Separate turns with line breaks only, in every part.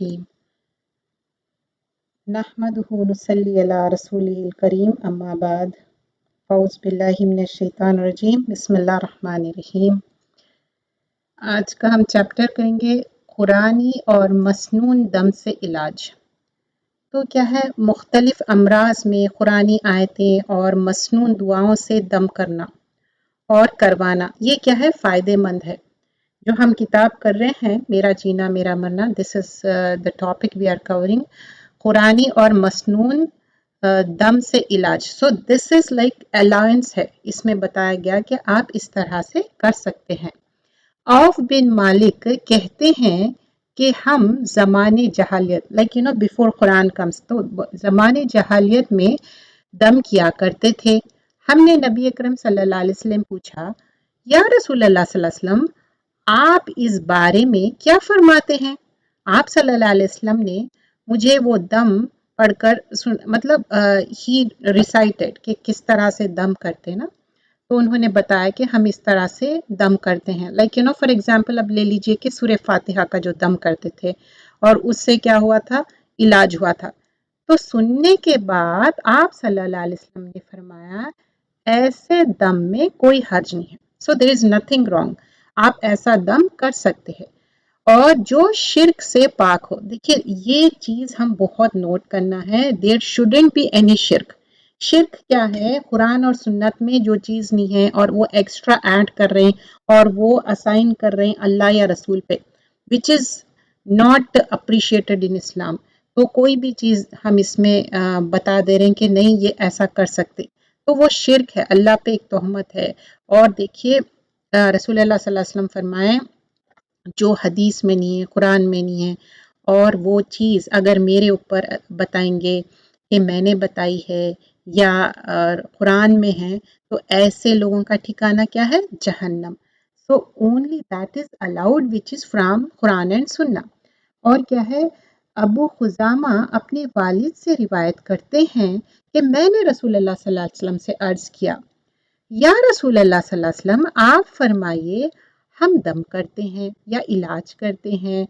الرحیم نحمدہ نصلی علی رسولہ الکریم اما بعد اعوذ باللہ من الشیطان الرجیم بسم اللہ الرحمن الرحیم۔ آج کا ہم چیپٹر کریں گے قرآنی اور مسنون دم سے علاج۔ تو کیا ہے، مختلف امراض میں قرآنی آیتیں اور مسنون دعاؤں سے دم کرنا اور کروانا، یہ کیا ہے، فائدے مند ہے۔ جو ہم کتاب کر رہے ہیں میرا جینا میرا مرنا، this is the topic we are covering, قرآنی اور مسنون دم سے علاج۔ سو دس از لائک الاؤنس ہے، اس میں بتایا گیا کہ آپ اس طرح سے کر سکتے ہیں۔ عوف بن مالک کہتے ہیں کہ ہم زمانے جہالیت بیفور قرآن کمس، تو زمانے جہالیت میں دم کیا کرتے تھے۔ ہم نے نبی اکرم صلی اللہ علیہ وسلم پوچھا، یا رسول اللہ صلی اللہ علیہ وسلم، آپ اس بارے میں کیا فرماتے ہیں؟ آپ صلی اللہ علیہ وسلم نے مجھے وہ دم پڑھ کر ہی ریسائٹڈ کہ کس طرح سے دم کرتے نا، تو انہوں نے بتایا کہ ہم اس طرح سے دم کرتے ہیں۔ فار ایگزامپل اب لے لیجئے کہ سورہ فاتحہ کا جو دم کرتے تھے اور اس سے کیا ہوا تھا، علاج ہوا تھا۔ تو سننے کے بعد آپ صلی اللہ علیہ وسلم نے فرمایا ایسے دم میں کوئی حرج نہیں ہے، سو دیر از نتھنگ رانگ، آپ ایسا دم کر سکتے ہیں اور جو شرک سے پاک ہو۔ دیکھیے یہ چیز ہم بہت نوٹ کرنا ہے، دیر شوڈنٹ بی اینی شرک۔ شرک کیا ہے، قرآن اور سنت میں جو چیز نہیں ہے اور وہ ایکسٹرا ایڈ کر رہے ہیں اور وہ اسائن کر رہے ہیں اللہ یا رسول پہ، which is not appreciated in اسلام۔ تو کوئی بھی چیز ہم اس میں بتا دے رہے ہیں کہ نہیں یہ ایسا کر سکتے، تو وہ شرک ہے، اللہ پہ ایک تہمت ہے۔ اور دیکھیے رسول اللہ صلی اللہ علیہ وسلم فرمائیں جو حدیث میں نہیں ہے، قرآن میں نہیں ہے، اور وہ چیز اگر میرے اوپر بتائیں گے کہ میں نے بتائی ہے یا قرآن میں ہے، تو ایسے لوگوں کا ٹھکانہ کیا ہے، جہنم۔ So only that is allowed which is from Quran and سنہ۔ اور کیا ہے، ابو خزامہ اپنے والد سے روایت کرتے ہیں کہ میں نے رسول اللہ صلی اللہ علیہ وسلم سے عرض کیا، یا رسول اللہ صلی اللہ علیہ وسلم، آپ فرمائیے ہم دم کرتے ہیں یا علاج کرتے ہیں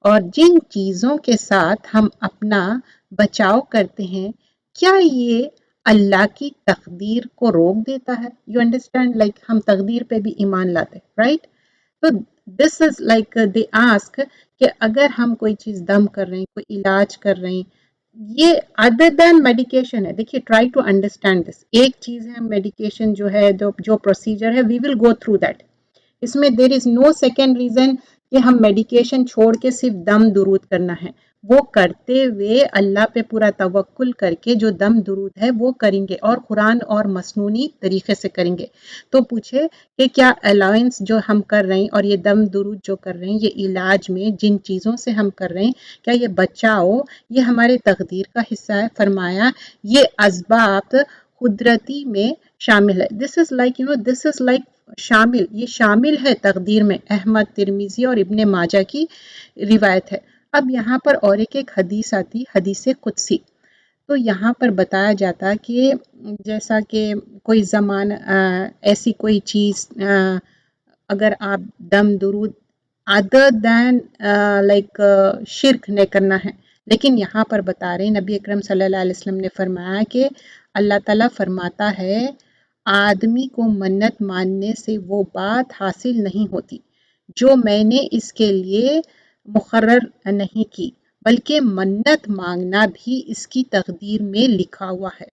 اور جن چیزوں کے ساتھ ہم اپنا بچاؤ کرتے ہیں، کیا یہ اللہ کی تقدیر کو روک دیتا ہے؟ یو انڈرسٹینڈ، لائک ہم تقدیر پہ بھی ایمان لاتے ہیں، رائٹ؟ تو this is like they ask کہ اگر ہم کوئی چیز دم کر رہے ہیں، کوئی علاج کر رہے ہیں، یہ ادر دین میڈیکیشن ہے۔ دیکھیے ٹرائی ٹو انڈرسٹینڈ دس، ایک چیز ہے میڈیکیشن جو ہے، جو پروسیجر ہے، وی ول گو تھرو دیٹ، اس میں دیر از نو سیکنڈ ریزن کہ ہم میڈیکیشن چھوڑ کے صرف دم درود کرنا ہے۔ وہ کرتے ہوئے اللہ پہ پورا توکل کر کے جو دم درود ہے وہ کریں گے اور قرآن اور مسنونی طریقے سے کریں گے۔ تو پوچھے کہ کیا الاؤنس جو ہم کر رہے ہیں اور یہ دم درود جو کر رہے ہیں، یہ علاج میں جن چیزوں سے ہم کر رہے ہیں، کیا یہ بچاؤ یہ ہمارے تقدیر کا حصہ ہے؟ فرمایا یہ اسباب قدرتی میں شامل ہے۔ دس از لائک شامل، یہ شامل ہے تقدیر میں۔ احمد، ترمذی اور ابن ماجہ کی روایت ہے۔ اب یہاں پر اور ایک حدیث آتی، حدیث قدسی۔ تو یہاں پر بتایا جاتا کہ جیسا کہ کوئی زمان ایسی کوئی چیز اگر آپ دم درود ادر دین لائک شرک نہیں کرنا ہے، لیکن یہاں پر بتا رہے ہیں نبی اکرم صلی اللہ علیہ وسلم نے فرمایا کہ اللہ تعالیٰ فرماتا ہے آدمی کو منت ماننے سے وہ بات حاصل نہیں ہوتی جو میں نے اس کے لیے مقرر نہیں کی، بلکہ منت مانگنا بھی اس کی تقدیر میں لکھا ہوا ہے۔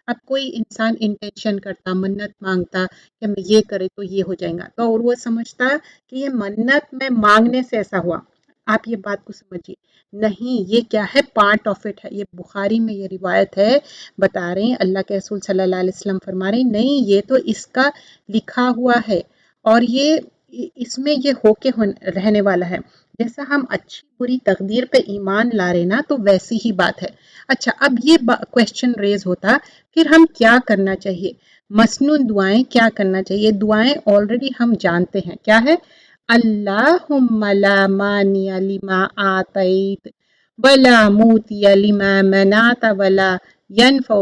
اب کوئی انسان انٹینشن کرتا، منت مانگتا کہ میں یہ کرے تو یہ ہو جائے گا، تو اور وہ سمجھتا کہ یہ منت میں مانگنے سے ایسا ہوا۔ آپ یہ بات کو سمجھیے، نہیں، یہ کیا ہے، پارٹ آف اٹ ہے۔ یہ بخاری میں یہ روایت ہے، بتا رہے ہیں اللہ کے رسول صلی اللہ علیہ وسلم فرما رہے ہیں نہیں، یہ تو اس کا لکھا ہوا ہے اور یہ اس میں یہ ہو کے رہنے والا ہے۔ جیسا ہم اچھی بری تقدیر پہ ایمان لا رہے نا، تو ویسی ہی بات ہے۔ اچھا، اب یہ کویسچن ریز ہوتا پھر ہم کیا کرنا چاہیے؟ مسنون دعائیں کیا کرنا چاہیے؟ دعائیں آلریڈی ہم جانتے ہیں کیا ہے، اللہم لا مانع لما آتیت ولا موتی لما منعت ولا ینفع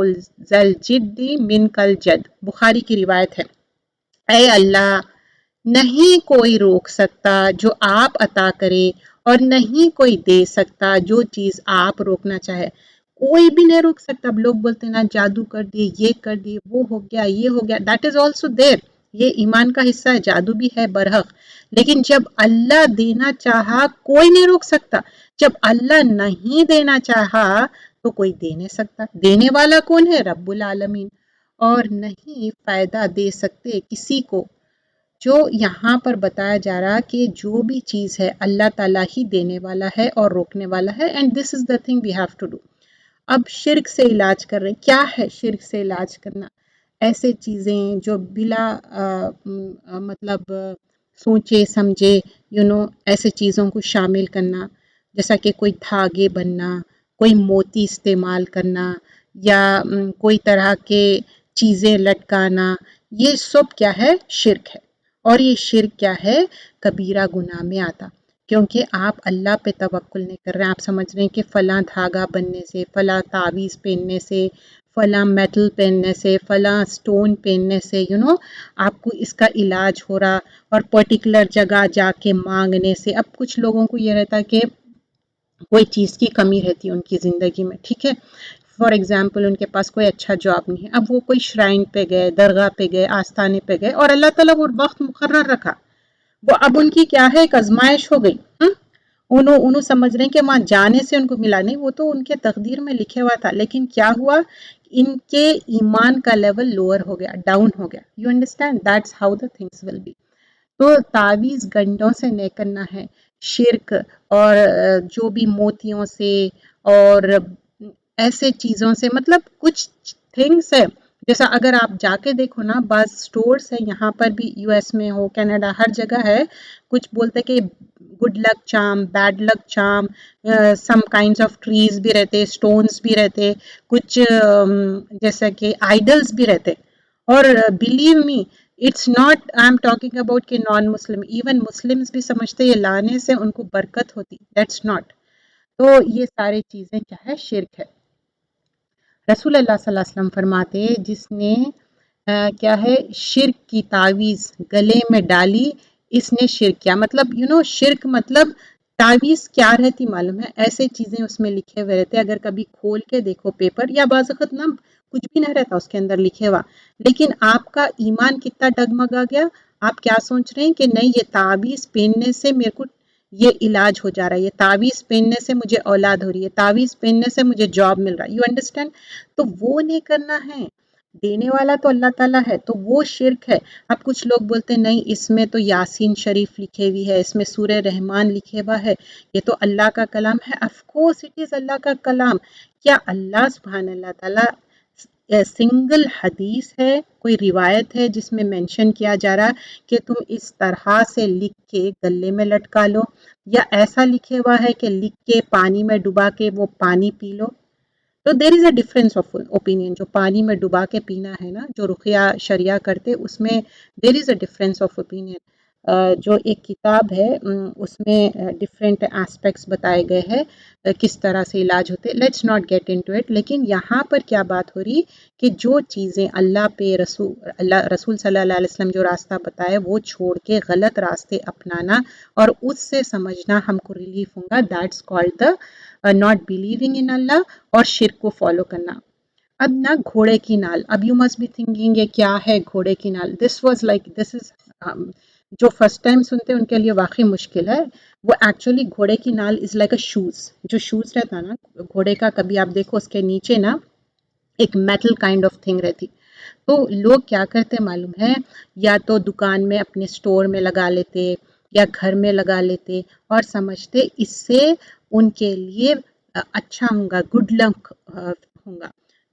ذا الجد منک الجد، بخاری کی روایت ہے۔ اے اللہ، نہیں کوئی روک سکتا جو آپ عطا کرے اور نہیں کوئی دے سکتا جو چیز آپ روکنا چاہے، کوئی بھی نہیں روک سکتا. اب لوگ بولتے ہیں نا جادو کر دیے، یہ کر دیے، وہ ہو گیا، یہ ہو گیا. دیٹ از آلسو دیر، یہ ایمان کا حصہ ہے، جادو بھی ہے برحق. لیکن جب اللہ دینا چاہا کوئی نہیں روک سکتا، جب اللہ نہیں دینا چاہا تو کوئی دے نہیں سکتا. دینے والا کون ہے؟ رب العالمین. اور نہیں فائدہ دے سکتے کسی کو. جو یہاں پر بتایا جا رہا کہ جو بھی چیز ہے اللہ تعالیٰ ہی دینے والا ہے اور روکنے والا ہے. And this is the thing we have to do. اب شرک سے علاج کر رہے ہیں. کیا ہے شرک سے علاج کرنا؟ ایسے چیزیں جو بلا مطلب سوچے سمجھے ایسے چیزوں کو شامل کرنا، جیسا کہ کوئی دھاگے بننا، کوئی موتی استعمال کرنا، یا کوئی طرح کے چیزیں لٹکانا، یہ سب کیا ہے؟ شرک ہے. اور یہ شرک کیا ہے؟ کبیرہ گناہ میں آتا. کیونکہ آپ اللہ پہ توکل نہیں کر رہے ہیں. آپ سمجھ رہے ہیں کہ فلاں دھاگا بننے سے، فلاں تعویذ پہننے سے، فلاں میٹل پہننے سے، فلاں سٹون پہننے سے آپ کو اس کا علاج ہو رہا، اور پرٹیکولر جگہ جا کے مانگنے سے. اب کچھ لوگوں کو یہ رہتا کہ کوئی چیز کی کمی رہتی ہے ان کی زندگی میں، ٹھیک ہے. فار ایگزامپل ان کے پاس کوئی اچھا جاب نہیں ہے. اب وہ کوئی شرائن پہ گئے، درگاہ پہ گئے، آستانے پہ گئے، اور اللہ تعالیٰ وہ وقت مقرر رکھا. وہ اب ان کی کیا ہے؟ ایک آزمائش ہو گئی. انہوں سمجھ رہے ہیں کہ وہاں جانے سے ان کو ملا. نہیں، وہ تو ان کے تقدیر میں لکھے ہوا تھا. لیکن کیا ہوا؟ ان کے ایمان کا لیول لوور ہو گیا، ڈاؤن ہو گیا. You understand? That's how the things will be. تو تعویذ گنڈوں سے نہیں کرنا ہے. شرک اور جو بھی موتیوں سے اور ایسے چیزوں سے، مطلب کچھ تھنگس ہے. جیسا اگر آپ جا کے دیکھو نا، بعض سٹورز ہے یہاں پر بھی، یو ایس میں ہو، کینیڈا، ہر جگہ ہے. کچھ بولتے کہ good luck charm, bad luck charm, some kinds of trees بھی رہتے، سٹونز بھی رہتے، کچھ جیسا کہ آئیڈلز بھی رہتے. اور believe me it's not, I'm talking about کہ نان مسلم، ایون مسلمز بھی سمجھتے یہ لانے سے ان کو برکت ہوتی. That's not. تو یہ ساری چیزیں کیا ہے؟ شرک ہے. رسول اللہ صلی اللہ علیہ وسلم فرماتے جس نے کیا ہے شرک کی تعویذ گلے میں ڈالی، اس نے شرک کیا. مطلب شرک مطلب تعویذ کیا رہتی معلوم ہے؟ ایسے چیزیں اس میں لکھے ہوئے رہتے. اگر کبھی کھول کے دیکھو پیپر، یا بعض وقت نا کچھ بھی نہ رہتا اس کے اندر لکھے ہوا، لیکن آپ کا ایمان کتنا ڈگمگا گیا. آپ کیا سوچ رہے ہیں کہ نہیں یہ تعویذ پہننے سے میرے کو یہ علاج ہو جا رہا ہے، یہ تعویذ پہننے سے مجھے اولاد ہو رہی ہے، تعویذ پہننے سے مجھے جاب مل رہا ہے. You understand? تو وہ نہیں کرنا ہے. دینے والا تو اللہ تعالیٰ ہے، تو وہ شرک ہے. اب کچھ لوگ بولتے ہیں نہیں اس میں تو یاسین شریف لکھے ہوئی ہے، اس میں سورہ رحمان لکھے ہوا ہے، یہ تو اللہ کا کلام ہے. آف کورس اٹ از اللہ کا کلام. کیا اللہ سبحان اللہ تعالیٰ سنگل حدیث ہے، کوئی روایت ہے جس میں مینشن کیا جا رہا کہ تم اس طرح سے لکھ کے گلے میں لٹکا لو، یا ایسا لکھے ہوا ہے کہ لکھ کے پانی میں ڈبا کے وہ پانی پی لو؟ تو دیر از اے ڈفرینس آف اوپینین. جو پانی میں ڈبا کے پینا ہے نا، جو رقیہ شریعہ کرتے، اس میں دیر از اے ڈفرینس آف اوپینین. جو ایک کتاب ہے اس میں ڈفرینٹ ایسپیکٹس بتائے گئے ہیں کس طرح سے علاج ہوتے. Let's not get into it. لیکن یہاں پر کیا بات ہو رہی کہ جو چیزیں اللہ پہ رسول صلی اللہ علیہ وسلم جو راستہ بتائے وہ چھوڑ کے غلط راستے اپنانا اور اس سے سمجھنا ہم کو ریلیف ہوگا، that's called the not believing in Allah, اور شرک کو فالو کرنا. اب نا گھوڑے کی نال، اب یو مسٹ بی تھنکنگ یہ کیا ہے گھوڑے کی نال. دس از جو فرسٹ ٹائم سنتے ہیں ان کے لیے واقعی مشکل ہے. وہ ایکچولی گھوڑے کی نال از لائک اے شوز. جو شوز رہتا نا گھوڑے کا، کبھی آپ دیکھو اس کے نیچے نا ایک میٹل کائنڈ آف تھنگ رہتی. تو لوگ کیا کرتے معلوم ہے، یا تو دکان میں اپنے سٹور میں لگا لیتے یا گھر میں لگا لیتے اور سمجھتے اس سے ان کے لیے اچھا ہوگا، گڈ لک ہوگا،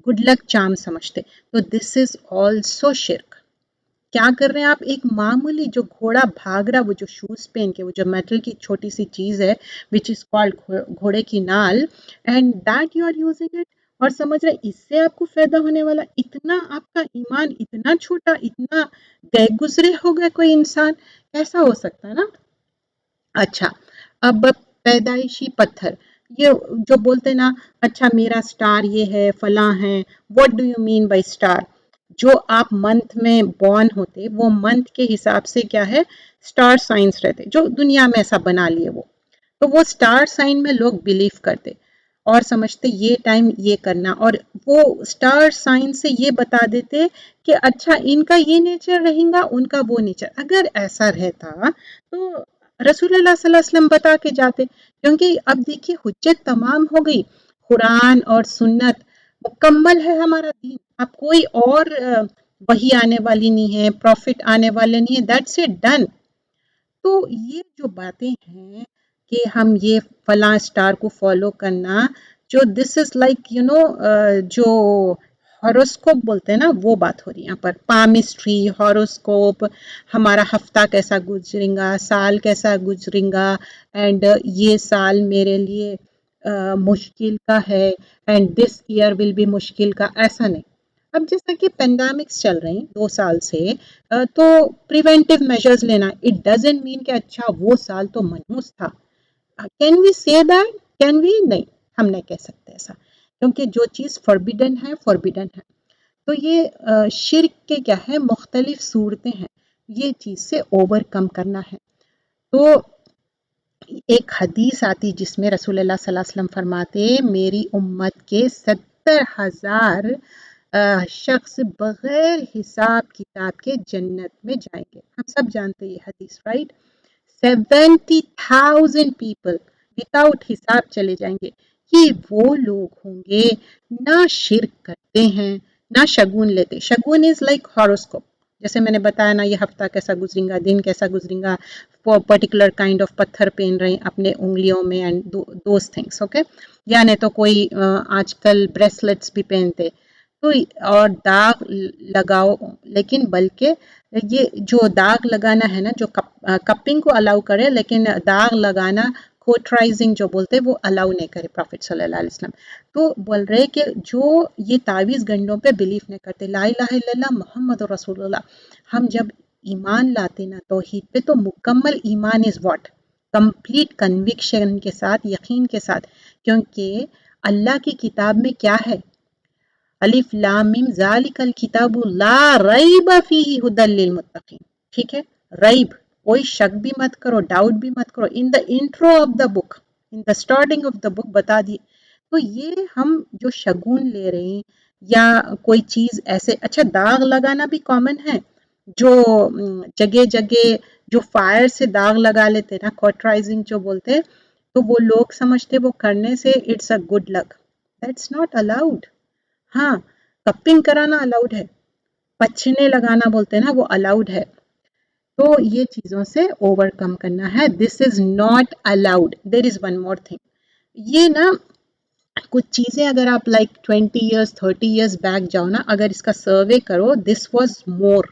گڈ لک چارم سمجھتے. تو دس از آلسو شرک. کیا کر رہے ہیں آپ؟ ایک معمولی جو گھوڑا بھاگ رہا، وہ جو شوز پہن کے، وہ جو میٹل کی چھوٹی سی چیز ہے وچ از کالڈ گھوڑے کی نال، and that you are using it, اور سمجھ رہے اس سے آپ کو فائدہ ہونے والا. اتنا آپ کا ایمان اتنا چھوٹا، اتنا گئے گزرے ہو گئے کوئی انسان، ایسا ہو سکتا ہے نا. اچھا، اب پیدائشی پتھر، یہ جو بولتے نا اچھا میرا سٹار یہ ہے، فلاں ہے. What do you mean by star? جو آپ منتھ میں بورن ہوتے، وہ منتھ کے حساب سے کیا ہے سٹار سائنس رہتے، جو دنیا میں ایسا بنا لیے وہ. تو وہ سٹار سائن میں لوگ بلیو کرتے اور سمجھتے یہ ٹائم یہ کرنا، اور وہ سٹار سائن سے یہ بتا دیتے کہ اچھا ان کا یہ نیچر رہیں گا، ان کا وہ نیچر. اگر ایسا رہتا تو رسول اللہ صلی اللہ علیہ وسلم بتا کے جاتے. کیونکہ اب دیکھیے حجت تمام ہو گئی، قرآن اور سنت مکمل ہے ہمارا دین. اب کوئی اور وحی آنے والی نہیں ہے، پروفٹ آنے والے نہیں ہے. That's it, done. تو یہ جو باتیں ہیں کہ ہم یہ فلاں سٹار کو فالو کرنا، جو دس از لائک جو ہاروسکوپ بولتے ہیں نا، وہ بات ہو رہی ہے یہاں پر. پامسٹری، ہاروسکوپ، ہمارا ہفتہ کیسا گزرے گا، سال کیسا گزرے گا، اینڈ یہ سال میرے لیے مشکل کا ہے، and this year will be مشکل کا. ایسا نہیں. اب جیسا کہ پینڈیمکس چل رہے ہیں 2 سال سے، تو پریونٹیو میجرز لینا، اٹ ڈزنٹ مین کہ اچھا وہ سال تو منحوس تھا. کین وی سے دیٹ؟ Can we? نہیں، ہم نہیں کہہ سکتے ایسا، کیونکہ جو چیز فوربیڈن ہے فوربیڈن ہے. تو یہ شرک کے کیا ہے، مختلف صورتیں ہیں، یہ چیز سے اوور کم کرنا ہے. تو ایک حدیث آتی جس میں رسول اللہ صلی اللہ علیہ وسلم فرماتے میری امت کے 70,000 شخص بغیر حساب کتاب کے جنت میں جائیں گے. ہم سب جانتے ہیں یہ حدیث، رائٹ؟ 70,000 پیپل وداؤٹ حساب چلے جائیں گے. یہ وہ لوگ ہوں گے نہ شرک کرتے ہیں نہ شگون لیتے. شگون از لائک ہاروسکوپ. جیسے میں نے بتایا نا، یہ ہفتہ کیسا گزرے گا، دن کیسا گزرے گا، پرٹیکولر کائنڈ آف پتھر پہن رہے ہیں اپنے انگلیوں میں، اینڈ دوز تھنگس. اوکے، یا نہیں تو کوئی آج کل بریسلیٹس بھی پہنتے. تو اور داغ لگاؤ، لیکن بلکہ یہ جو داغ لگانا ہے نا، جو کپنگ کو الاؤ کرے، لیکن داغ لگانا کوٹرائزنگ جو بولتے وہ الاؤ نہیں کرے پروفٹ صلی اللہ علیہ وسلم. تو بول رہے کہ جو یہ تعویذ گنڈوں پہ بلیف نہیں کرتے، لا الہ الا اللہ محمد رسول اللہ. ہم جب ایمان لاتے نا توحید پہ، تو مکمل ایمان از واٹ؟ کمپلیٹ کنوکشن کے ساتھ، یقین کے ساتھ. کیونکہ اللہ کی کتاب میں کیا ہے؟ الف لام میم ذالک الکتاب لا ریب فیہ ھدی للمتقین. ٹھیک ہے، ریب، کوئی شک بھی مت کرو، ڈاؤٹ بھی مت کرو. In the intro of the book, in the starting of the book بتا دیے. تو یہ ہم جو شگون لے رہے ہیں یا کوئی چیز ایسے، اچھا داغ لگانا بھی کامن ہے. جو جگہ جگہ جو فائر سے داغ لگا لیتے نا، کوٹرائزنگ جو بولتے، تو وہ لوگ سمجھتے وہ کرنے سے it's a good luck. That's not allowed. ہاں، کپنگ کرانا الاؤڈ ہے، پچھنے لگانا بولتے ہیں نا، وہ الاؤڈ ہے. تو یہ چیزوں سے اوور کم کرنا ہے. This is not allowed. There is one more thing. یہ نا کچھ چیزیں اگر آپ لائک 20 ایئرس 30 ایئرس بیک جاؤ نا، اگر اس کا سروے کرو، دس واز مور.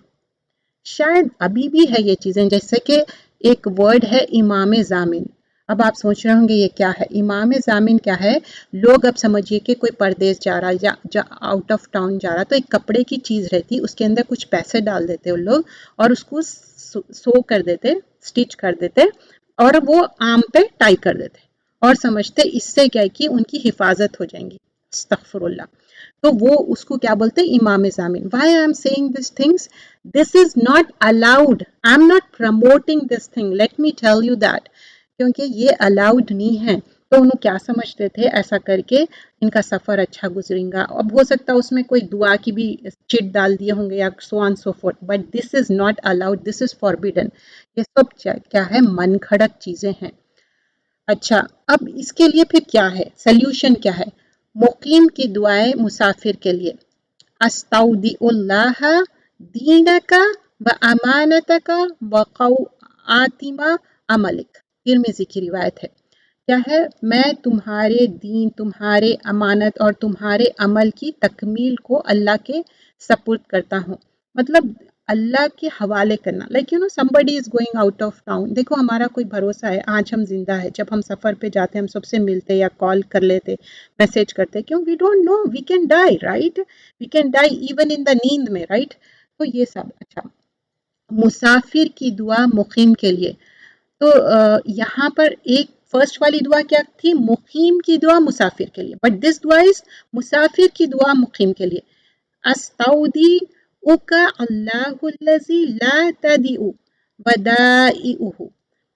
شاید ابھی بھی ہے یہ چیزیں. جیسے کہ ایک ورڈ ہے امام ضامن. اب آپ سوچ رہے ہوں گے یہ کیا ہے؟ امام ضامن کیا ہے؟ لوگ اب سمجھیے کہ کوئی پردیس جا رہا یا آؤٹ آف ٹاؤن جا رہا، تو ایک کپڑے کی چیز رہتی، اس کے اندر کچھ پیسے ڈال دیتے ان لوگ، اور اس کو سو کر دیتے، سٹچ کر دیتے، اور وہ آم پہ ٹائی کر دیتے، اور سمجھتے اس سے کیا ہے کہ ان کی حفاظت ہو جائیں گی. استغفر اللہ. تو وہ اس کو کیا بولتے ہیں؟ امام ضامن. Why I'm seeing this things? This is not allowed. I'm not promoting this thing, let me tell you that. کیونکہ یہ الاؤڈ نہیں ہے. تو انہوں کیا سمجھتے تھے؟ ایسا کر کے ان کا سفر اچھا گزرے گا. اب ہو سکتا ہے اس میں کوئی دعا کی بھی چٹ ڈال دیے ہوں گے یا so on so fourth, but this is not allowed, this is forbidden. یہ سب کیا ہے؟ من گھڑت چیزیں ہیں. اچھا، اب اس کے لیے پھر کیا ہے سلیوشن؟ کیا ہے؟ مقیم کی دعائیں مسافر کے لیے. استودع اللہ دینک و امانتک و خواتم عملک. ترمذی کی روایت ہے. کیا ہے؟ میں تمہارے دین، تمہارے امانت اور تمہارے عمل کی تکمیل کو اللہ کے سپرد کرتا ہوں. مطلب اللہ کے حوالے کرنا. Like somebody is going out of town. دیکھو ہمارا کوئی بھروسہ ہے، آج ہم زندہ ہے، جب ہم سفر پہ جاتے ہیں ہم سب سے ملتے یا کال کر لیتے، میسج کرتے، کیوں؟ we don't know, we can die, right? we can die even in the نیند میں، right? تو یہ سب. اچھا، مسافر کی دعا مقیم کے لیے. تو یہاں پر ایک فرسٹ والی دعا کیا تھی؟ مقیم کی دعا مسافر کے لیے. بٹ دس دعا از مسافر کی دعا مقیم کے لیے. استودع اللہ الذی لا تضیع ودائعہ.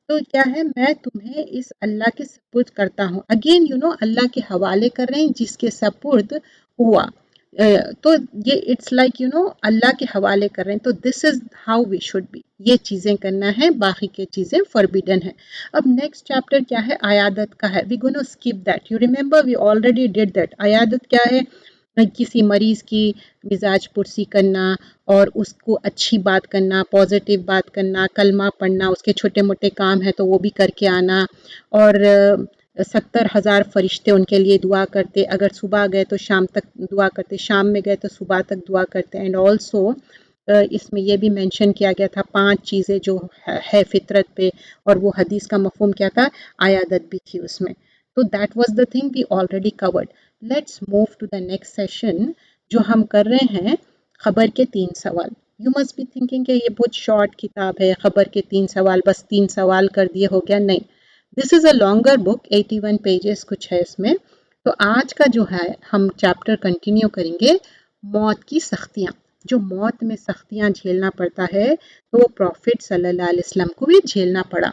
تو کیا ہے، میں تمہیں اس اللہ کے سپرد کرتا ہوں. اگین اللہ کے حوالے کر رہے ہیں جس کے سپرد ہوا. تو یہ اٹس لائک اللہ کے حوالے کر رہے ہیں. تو this is how we should be. یہ چیزیں کرنا ہے، باقی کے چیزیں فوربیڈن ہے. اب نیکسٹ چیپٹر کیا ہے؟ عیادت کا ہے. We gonna skip that. You remember we already did that. عیادت کیا ہے؟ کسی مریض کی مزاج پرسی کرنا اور اس کو اچھی بات کرنا، پازیٹیو بات کرنا، کلمہ پڑھنا، اس کے چھوٹے موٹے کام ہے تو وہ بھی کر کے آنا. اور 70,000 فرشتے ان کے لیے دعا کرتے. اگر صبح گئے تو شام تک دعا کرتے، شام میں گئے تو صبح تک دعا کرتے. اینڈ آلسو اس میں یہ بھی مینشن کیا گیا تھا 5 چیزیں جو ہے فطرت پہ، اور وہ حدیث کا مفہوم کیا تھا؟ عیادت بھی تھی اس میں. تو that was the thing we already covered. Let's move to the next session جو ہم کر رہے ہیں، خبر کے 3 سوال. یو مسٹ بی تھنکنگ کہ یہ بہت شارٹ کتاب ہے، خبر کے 3 سوال، بس 3 سوال کر دیے ہو گیا. نہیں، دس از اے لانگر بک، 81 پیجز کچھ ہے اس میں. تو آج کا جو ہے ہم چیپٹر کنٹینیو کریں گے، موت کی سختیاں. جو موت میں سختیاں جھیلنا پڑتا ہے تو وہ پروفٹ صلی اللہ علیہ وسلم کو بھی جھیلنا پڑا.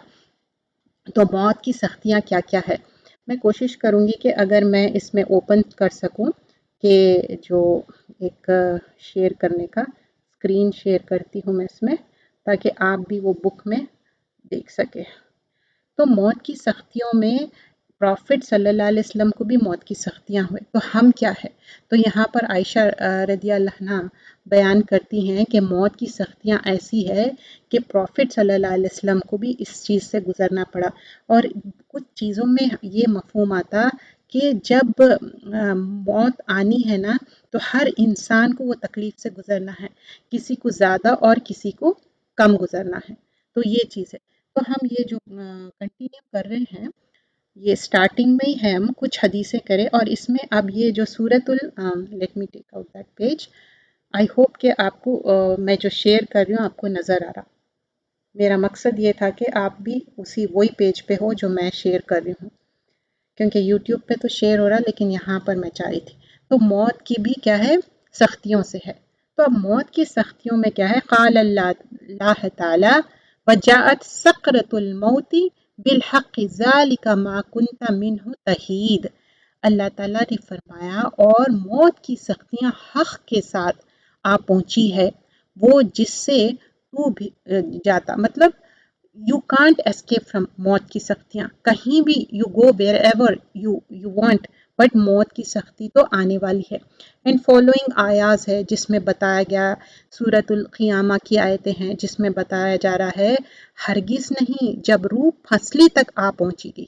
تو موت کی سختیاں کیا کیا ہے؟ میں کوشش کروں گی کہ اگر میں اس میں اوپن کر سکوں کہ جو ایک شیئر کرنے کا اسکرین شیئر کرتی ہوں میں اس میں، تاکہ آپ بھی وہ بک میں دیکھ سکیں. تو موت کی سختیوں میں پروفٹ صلی اللہ علیہ وسلم کو بھی موت کی سختیاں ہوئے. تو ہم کیا ہے؟ تو یہاں پر عائشہ رضی اللہ عنہا بیان کرتی ہیں کہ موت کی سختیاں ایسی ہے کہ پروفٹ صلی اللہ علیہ وسلم کو بھی اس چیز سے گزرنا پڑا. اور کچھ چیزوں میں یہ مفہوم آتا کہ جب موت آنی ہے نا، تو ہر انسان کو وہ تکلیف سے گزرنا ہے. کسی کو زیادہ اور کسی کو کم گزرنا ہے. تو یہ چیز ہے. تو ہم یہ جو کنٹینیو کر رہے ہیں، یہ سٹارٹنگ میں ہی ہے، ہم کچھ حدیثیں کریں. اور اس میں اب یہ جو سورۃ let me take out that page. I hope کہ آپ کو میں جو شیئر کر رہی ہوں آپ کو نظر آ رہا. میرا مقصد یہ تھا کہ آپ بھی اسی وہی پیج پہ ہو جو میں شیئر کر رہی ہوں، کیونکہ یوٹیوب پہ تو شیئر ہو رہا لیکن یہاں پر میں چاہ رہی تھی. تو موت کی بھی کیا ہے؟ سختیوں سے ہے. تو اب موت کی سختیوں میں کیا ہے؟ قال اللہ تعالی وجاءت سکرۃ الموت بالحق ذالک ما کنت منہ تحید. اللہ تعالیٰ نے فرمایا اور موت کی سختیاں حق کے ساتھ آ پہنچی ہے، وہ جس سے تو بھی جاتا. مطلب یو کانٹ اسکیپ فرام موت کی سختیاں. کہیں بھی you go where ever you want, but موت کی سختی تو آنے والی ہے. اینڈ فالوئنگ آیاز ہے جس میں بتایا گیا، سورۃ القیامہ کی آیتیں ہیں جس میں بتایا جا رہا ہے ہرگز نہیں جب روح پھسلی تک آ پہنچی گئی.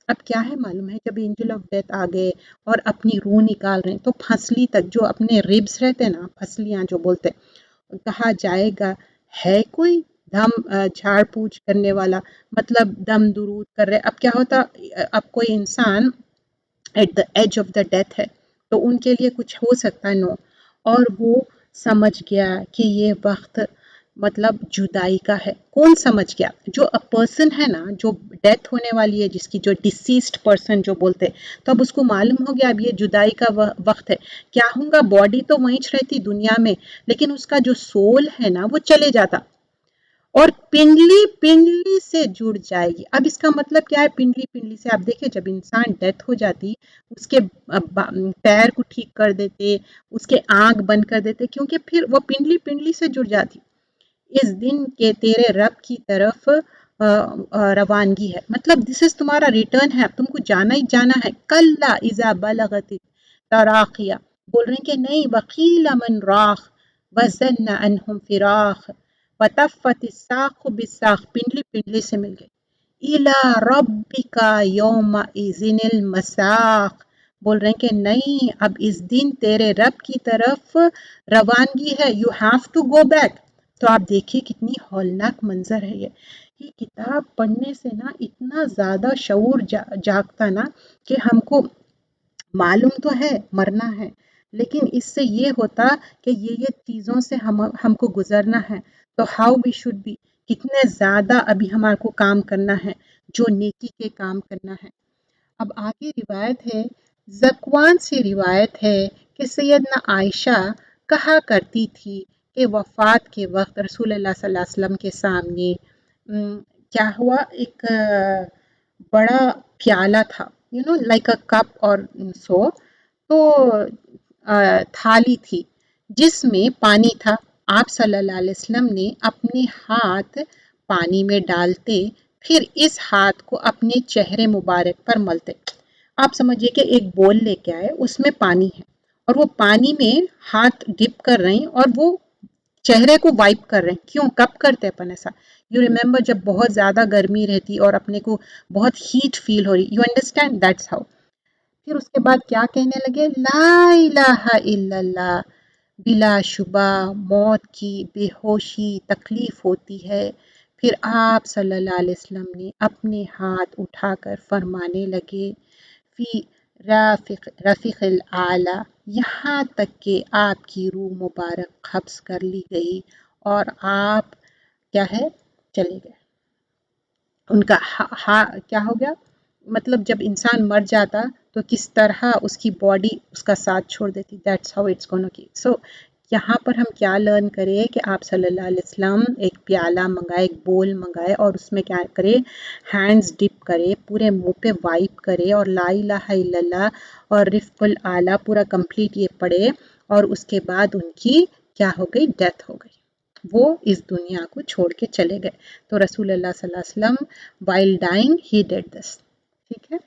اب کیا ہے معلوم ہے، جب اینجل آف ڈیتھ آ گئے اور اپنی روح نکال رہے ہیں تو پھسلی تک جو اپنے ریبس رہتے ہیں نا، پھسلیاں جو بولتے ہیں، کہا جائے گا ہے کوئی دم جھاڑ پوچھ کرنے والا، مطلب دم درود کر رہے. اب کیا ہوتا، اب کوئی انسان at the age of the death ہے تو ان کے لیے کچھ ہو سکتا ہے نو. اور وہ سمجھ گیا کہ یہ وقت مطلب جدائی کا ہے. کون سمجھ گیا؟ جو پرسن ہے نا، جو ڈیتھ ہونے والی ہے، جس کی جو ڈیسیسڈ پرسن جو بولتے، تو اب اس کو معلوم ہو گیا اب یہ جدائی کا وقت ہے. کیا ہوں گا؟ باڈی تو وہیں رہتی دنیا میں، لیکن اس کا جو سول ہے نا وہ چلے جاتا اور پنڈلی سے جڑ جائے گی. اب اس کا مطلب کیا ہے؟ پنڈلی سے آپ دیکھیں جب انسان ڈیتھ ہو جاتی، اس کے پیر کو ٹھیک کر دیتے، اس کے آنکھ بند کر دیتے، کیونکہ پھر وہ پنڈلی سے جڑ جاتی. اس دن کے تیرے رب کی طرف روانگی ہے، مطلب دس از تمہارا ریٹرن ہے، تم کو جانا ہی جانا ہے. کلا اذا بلغت تراقیہ، بول رہے ہیں کہ نہیں، وقیل من راق وظن انہم فراق وتفت الساق بالساق، پنڈلی سے مل گئی. الی ربک یومئذ المساق، بول رہے ہیں کہ نہیں، اب اس دن تیرے رب کی طرف روانگی ہے. You have to go back. تو آپ دیکھیے کتنی ہولناک منظر ہے یہ کتاب پڑھنے سے نا اتنا زیادہ شعور جاگتا نا کہ ہم کو معلوم تو ہے مرنا ہے، لیکن اس سے یہ ہوتا کہ یہ چیزوں سے ہم کو گزرنا ہے. تو ہاؤ وی شوڈ بی، کتنے زیادہ ابھی ہمارے کو کام کرنا ہے، جو نیکی کے کام کرنا ہے. اب آگے روایت ہے، ذکوان سے روایت ہے کہ سیدنا عائشہ کہا کرتی تھی کہ وفات کے وقت رسول اللہ صلی اللہ علیہ وسلم کے سامنے کیا ہوا، ایک بڑا پیالہ تھا، لائک اے کپ اور سو، تو تھالی تھی جس میں پانی تھا. آپ صلی اللہ علیہ وسلم نے اپنے ہاتھ پانی میں ڈالتے، پھر اس ہاتھ کو اپنے چہرے مبارک پر ملتے. آپ سمجھیے کہ ایک بول لے کے آئے، اس میں پانی ہے اور وہ پانی میں ہاتھ ڈپ کر رہے ہیں اور وہ چہرے کو وائپ کر رہے ہیں. کیوں، کب کرتے اپن ایسا؟ یو ریمبر جب بہت زیادہ گرمی رہتی اور اپنے کو بہت ہیٹ فیل ہو رہی، یو انڈرسٹینڈ، دیٹس ہاؤ. پھر اس کے بعد کیا کہنے لگے، لا الہ الا اللہ، بلا شبہ موت کی بے ہوشی تکلیف ہوتی ہے. پھر آپ صلی اللہ علیہ وسلم نے اپنے ہاتھ اٹھا کر فرمانے لگے، فی رفیق الاعلی، یہاں تک کہ آپ کی روح مبارک قبض کر لی گئی اور آپ کیا ہے، چلے گئے. ان کا کیا ہو گیا، مطلب جب انسان مر جاتا تو کس طرح اس کی باڈی اس کا ساتھ چھوڑ دیتی. دیٹس ہاؤ اٹس گونا کی. سو یہاں پر ہم کیا لرن کرے کہ آپ صلی اللہ علیہ وسلم ایک پیالہ منگائے، ایک بول منگائے اور اس میں کیا کرے، ہینڈز ڈپ کرے، پورے منہ پہ وائپ کرے اور لا الہ الا اللہ اور رفق الاعلیٰ پورا کمپلیٹ یہ پڑھے، اور اس کے بعد ان کی کیا ہو گئی، ڈیتھ ہو گئی. وہ اس دنیا کو چھوڑ کے چلے گئے. تو رسول اللہ صلی اللہ علیہ وسلم while dying he did this. ٹھیک ہے.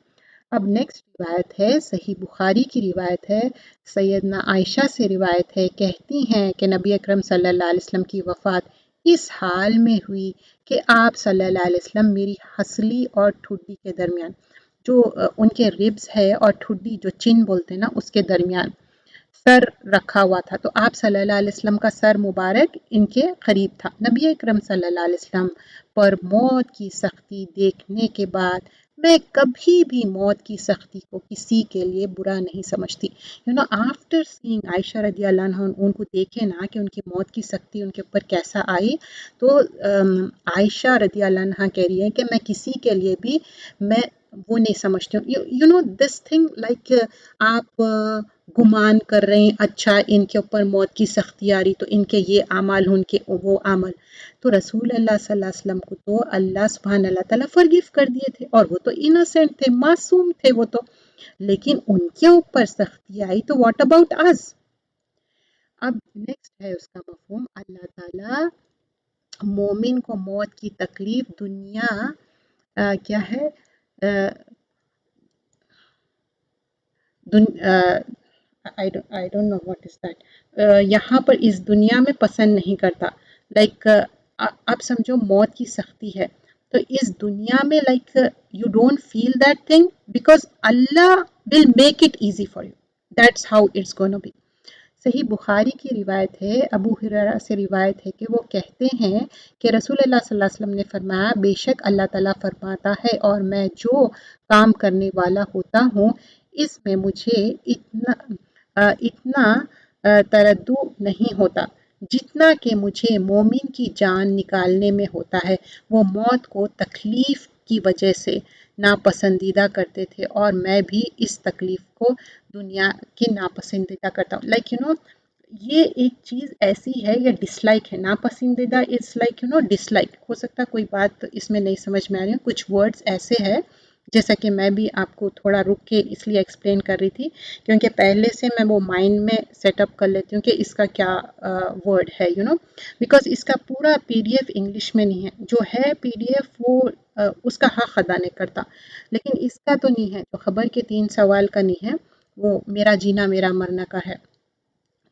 اب نیکسٹ روایت ہے، صحیح بخاری کی روایت ہے، سیدنا عائشہ سے روایت ہے، کہتی ہیں کہ نبی اکرم صلی اللہ علیہ وسلم کی وفات اس حال میں ہوئی کہ آپ صلی اللہ علیہ وسلم میری ہنسلی اور ٹھڈی کے درمیان، جو ان کے ربز ہے اور ٹھڈی جو چن بولتے ہیں نا، اس کے درمیان سر رکھا ہوا تھا. تو آپ صلی اللہ علیہ وسلم کا سر مبارک ان کے قریب تھا. نبی اکرم صلی اللہ علیہ وسلم پر موت کی سختی دیکھنے کے بعد میں کبھی بھی موت کی سختی کو کسی کے لیے برا نہیں سمجھتی. آفٹر سینگ عائشہ رضی اللہ عنہ، ان کو دیکھے نا کہ ان کی موت کی سختی ان کے اوپر کیسا آئی، تو عائشہ رضی اللہ عنہ کہہ رہی ہے کہ میں کسی کے لیے بھی میں وہ نہیں سمجھتی ہوں. دس تھنگ لائک آپ گمان کر رہے ہیں اچھا ان کے اوپر موت کی سختی آ رہی تو ان کے یہ اعمال، ان کے وہ اعمال. تو رسول اللہ صلی اللہ علیہ وسلم کو تو اللہ سبحانہ اللہ تعالیٰ فرگیو کر دیے تھے اور وہ تو انوسینٹ تھے، معصوم تھے وہ تو، لیکن ان کے اوپر سختی آئی تو واٹ اباؤٹ اس. اب نیکسٹ ہے اس کا مفہوم، اللہ تعالیٰ مومن کو موت کی تکلیف دنیا کیا ہے، I don't know what is that. یہاں پر اس دنیا میں پسند نہیں کرتا. لائک اب سمجھو موت کی سختی ہے تو اس دنیا میں like you don't feel that thing because Allah will make it easy for you. That's how it's gonna be. Sahih Bukhari کی روایت ہے، ابو ہریرہ سے روایت ہے کہ وہ کہتے ہیں کہ رسول اللہ صلی اللہ علیہ وسلم نے فرمایا، بے شک اللہ تعالیٰ فرماتا ہے اور میں جو کام کرنے والا ہوتا ہوں اس میں مجھے اتنا تردد نہیں ہوتا جتنا کہ مجھے مومن کی جان نکالنے میں ہوتا ہے. وہ موت کو تکلیف کی وجہ سے ناپسندیدہ کرتے تھے اور میں بھی اس تکلیف کو دنیا کی ناپسندیدہ کرتا ہوں. لائک یہ ایک چیز ایسی ہے، یہ ڈس لائک ہے. ناپسندیدہ اٹس لائک ڈس لائک. ہو سکتا ہے کوئی بات اس میں نہیں سمجھ میں آ رہی ہے، کچھ ورڈز ایسے ہیں جیسا کہ میں بھی آپ کو تھوڑا رک کے اس لیے ایکسپلین کر رہی تھی کیونکہ پہلے سے میں وہ مائنڈ میں سیٹ اپ کر لیتی ہوں کہ اس کا کیا ورڈ ہے بیکاز اس کا پورا پی ڈی ایف انگلش میں نہیں ہے. جو ہے پی ڈی ایف وہ اس کا حق ادا نہیں کرتا، لیکن اس کا تو نہیں ہے، جو خبر کے 3 سوال کا نہیں ہے، وہ میرا جینا میرا مرنا کا ہے.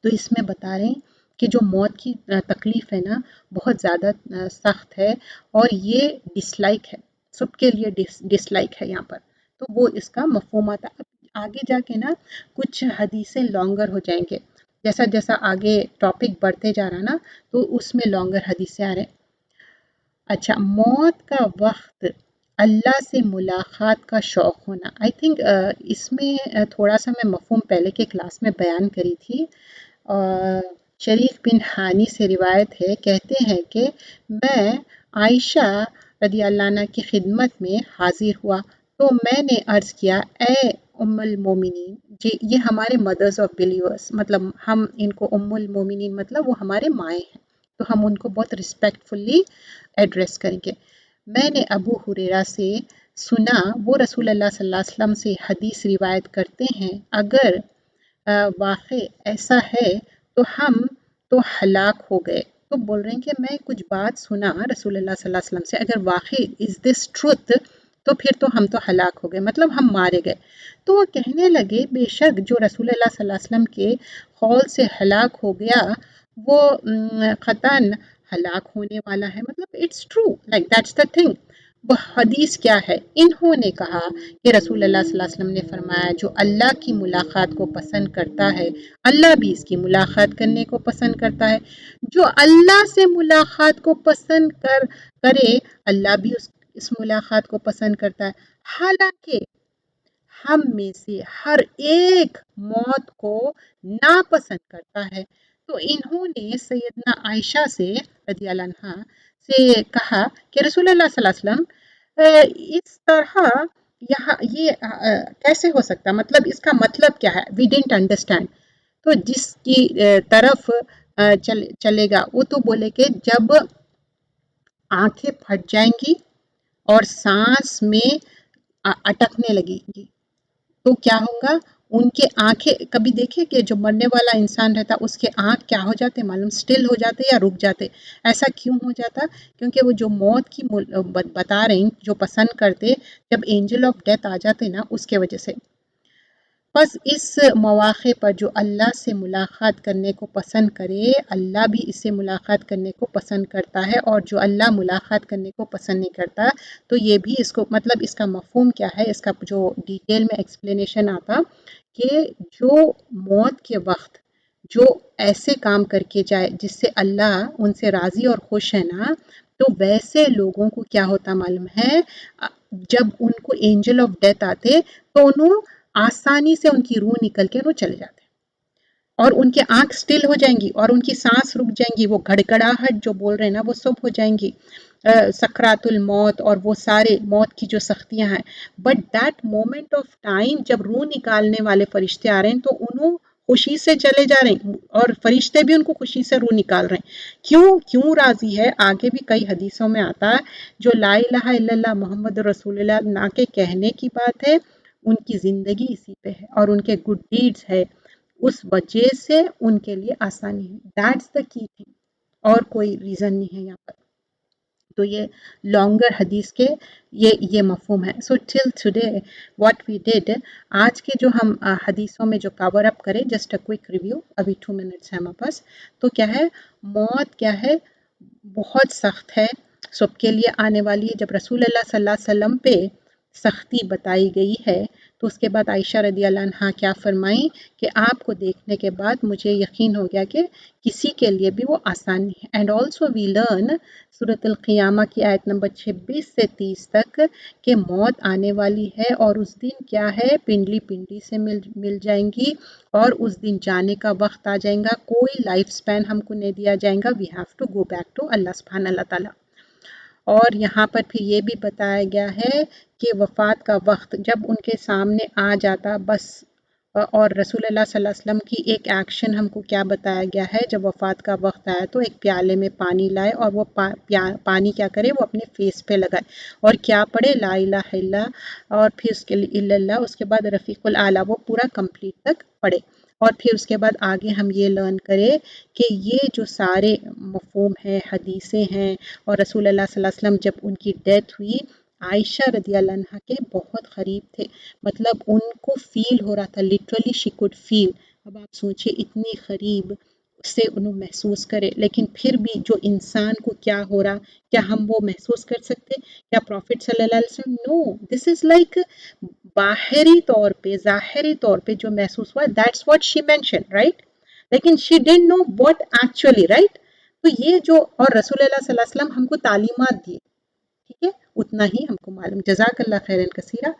تو اس میں بتا رہے ہیں کہ جو موت کی تکلیف ہے نا بہت زیادہ سخت ہے اور یہ ڈس لائک ہے، سب کے لیے ڈس لائک ہے یہاں پر. تو وہ اس کا مفہوم آتا ہے. آگے جا کے نا کچھ حدیثیں لانگر ہو جائیں گے، جیسا جیسا آگے ٹاپک بڑھتے جا رہا نا تو اس میں لانگر حدیثیں آ رہے ہیں. اچھا، موت کا وقت اللہ سے ملاقات کا شوق ہونا. آئی تھنک اس میں تھوڑا سا میں مفہوم پہلے کے کلاس میں بیان کری تھی. شریف بن حانی سے روایت ہے، کہتے ہیں کہ میں عائشہ رضی اللہ عنہ کی خدمت میں حاضر ہوا تو میں نے عرض کیا، اے ام المومنین، جی یہ ہمارے مدرز آف بلیورس، مطلب ہم ان کو ام المومنین مطلب وہ ہمارے مائیں ہیں تو ہم ان کو بہت رسپیکٹفلی ایڈریس کریں گے. میں نے ابو ہریرہ سے سنا، وہ رسول اللہ صلی اللہ علیہ وسلم سے حدیث روایت کرتے ہیں، اگر واقع ایسا ہے تو ہم تو ہلاک ہو گئے۔ تو بول رہے ہیں کہ میں کچھ بات سنا رسول اللہ صلی اللہ علیہ وسلم سے، اگر واقعی از دس ٹروتھ تو پھر تو ہم تو ہلاک ہو گئے، مطلب ہم مارے گئے۔ تو وہ کہنے لگے بے شک جو رسول اللہ صلی اللہ علیہ وسلم کے قول سے ہلاک ہو گیا وہ قطعاً ہلاک ہونے والا ہے، مطلب it's true, like that's the thing. وہ حدیث کیا ہے؟ انہوں نے کہا کہ رسول اللہ صلی اللہ علیہ وسلم نے فرمایا جو اللہ کی ملاقات کو پسند کرتا ہے اللہ بھی اس کی ملاقات کرنے کو پسند کرتا ہے، جو اللہ سے ملاقات کو پسند کرے اللہ بھی اس ملاقات کو پسند کرتا ہے۔ حالانکہ ہم میں سے ہر ایک موت کو ناپسند کرتا ہے۔ تو انہوں نے سیدنا عائشہ سے رضی اللہ عنہا سے کہا کہ رسول اللہ صلی اللہ علیہ وسلم اس طرح یہاں یہ کیسے ہو سکتا، مطلب اس کا مطلب کیا ہے؟ We didn't understand. تو جس کی طرف چلے گا وہ تو بولے کہ جب آنکھیں پھٹ جائیں گی اور سانس میں اٹکنے لگے گی تو کیا ہوگا؟ ان کے آنکھیں، کبھی دیکھے کہ جو مرنے والا انسان رہتا اس کے آنکھ کیا ہو جاتے معلوم، سٹل ہو جاتے یا رک جاتے۔ ایسا کیوں ہو جاتا؟ کیونکہ وہ جو موت کی بتا رہے ہیں جو پسند کرتے، جب اینجل آف ڈیتھ آ جاتے نا اس کے وجہ سے۔ بس اس مواقع پر جو اللہ سے ملاقات کرنے کو پسند کرے اللہ بھی اس سے ملاقات کرنے کو پسند کرتا ہے، اور جو اللہ ملاقات کرنے کو پسند نہیں کرتا تو یہ بھی اس کو مطلب اس کا مفہوم کیا ہے، اس کا جو ڈیٹیل میں ایکسپلینیشن آتا کہ جو موت کے وقت جو ایسے کام کر کے جائے جس سے اللہ ان سے راضی اور خوش ہے نا، تو ویسے لوگوں کو کیا ہوتا معلوم ہے، جب ان کو اینجل آف ڈیتھ آتے تو انہوں آسانی سے ان کی روح نکل کے وہ چلے جاتے اور ان کے آنکھ سٹل ہو جائیں گی اور ان کی سانس رک جائیں گی، وہ گھڑگھڑاہٹ جو بول رہے ہیں نا وہ سب ہو جائیں گی، سکرات الموت اور وہ سارے موت کی جو سختیاں ہیں۔ But that moment of time جب روح نکالنے والے فرشتے آ رہے ہیں تو انہوں خوشی سے چلے جا رہے ہیں اور فرشتے بھی ان کو خوشی سے روح نکال رہے ہیں۔ کیوں راضی ہے؟ آگے بھی کئی حدیثوں میں آتا ہے جو لا الہ الا اللہ محمد رسول اللہ نہ کے کہنے کی بات ہے، ان کی زندگی اسی پہ ہے اور ان کے گڈ ڈیڈز ہے، اس وجہ سے ان کے لیے آسانی ہے۔ دیٹس دا کی تھنگ، اور کوئی ریزن نہیں ہے یہاں پر۔ تو یہ لانگر حدیث کے یہ مفہوم ہے۔ So till today what we did, آج کے جو ہم حدیثوں میں جو کور اپ کریں، جسٹ اے کوئک ریویو، ابھی 2 منٹس ہے ہمارے پاس۔ تو کیا ہے؟ موت کیا ہے؟ بہت سخت ہے، سب کے لیے آنے والی ہے۔ جب رسول اللہ صلی اللہ علیہ وسلم پہ سختی بتائی گئی ہے تو اس کے بعد عائشہ رضی اللہ عنہا کیا فرمائیں کہ آپ کو دیکھنے کے بعد مجھے یقین ہو گیا کہ کسی کے لیے بھی وہ آسان نہیں ہے۔ اینڈ آلسو وی لرن سورۃ القیامہ کی آیت نمبر 26 سے 30 تک کہ موت آنے والی ہے اور اس دن کیا ہے، پنڈلی پنڈلی سے مل جائیں گی اور اس دن جانے کا وقت آ جائیں گا، کوئی لائف سپین ہم کو نہیں دیا جائے گا، we have to go back to اللہ سبحانہ اللہ تعالیٰ۔ اور یہاں پر پھر یہ بھی بتایا گیا ہے کہ وفات کا وقت جب ان کے سامنے آ جاتا بس، اور رسول اللہ صلی اللہ علیہ وسلم کی ایک ایکشن ہم کو کیا بتایا گیا ہے، جب وفات کا وقت آیا تو ایک پیالے میں پانی لائے اور وہ پانی کیا کرے، وہ اپنے فیس پہ لگائے اور کیا پڑھے، لا الہ الا، اور پھر اس کے لیے اللہ، اس کے بعد رفیق الاعلیٰ، وہ پورا کمپلیٹ تک پڑھے۔ اور پھر اس کے بعد آگے ہم یہ لرن کریں کہ یہ جو سارے مفہوم ہیں، حدیثیں ہیں، اور رسول اللہ صلی اللہ علیہ وسلم جب ان کی ڈیتھ ہوئی، عائشہ رضی اللہ عنہ کے بہت قریب تھے، مطلب ان کو فیل ہو رہا تھا، لٹرلی شی کوڈ فیل۔ اب آپ سوچیں اتنی قریب سے انہوں محسوس کرے، لیکن پھر بھی جو انسان کو کیا ہو رہا، کیا ہم وہ محسوس کر سکتے؟ کیا پروفٹ صلی اللہ علیہ وسلم؟ نو، دس از لائک باہری طور پہ، ظاہری طور پہ جو محسوس ہوا، that's what she mention, right? لیکن she didn't know what actually, right? تو یہ جو، اور رسول اللہ صلی اللہ علیہ وسلم ہم کو تعلیمات دیے، ٹھیک ہے، اتنا ہی ہم کو معلوم۔ جزاک اللہ خیرن کثیرہ۔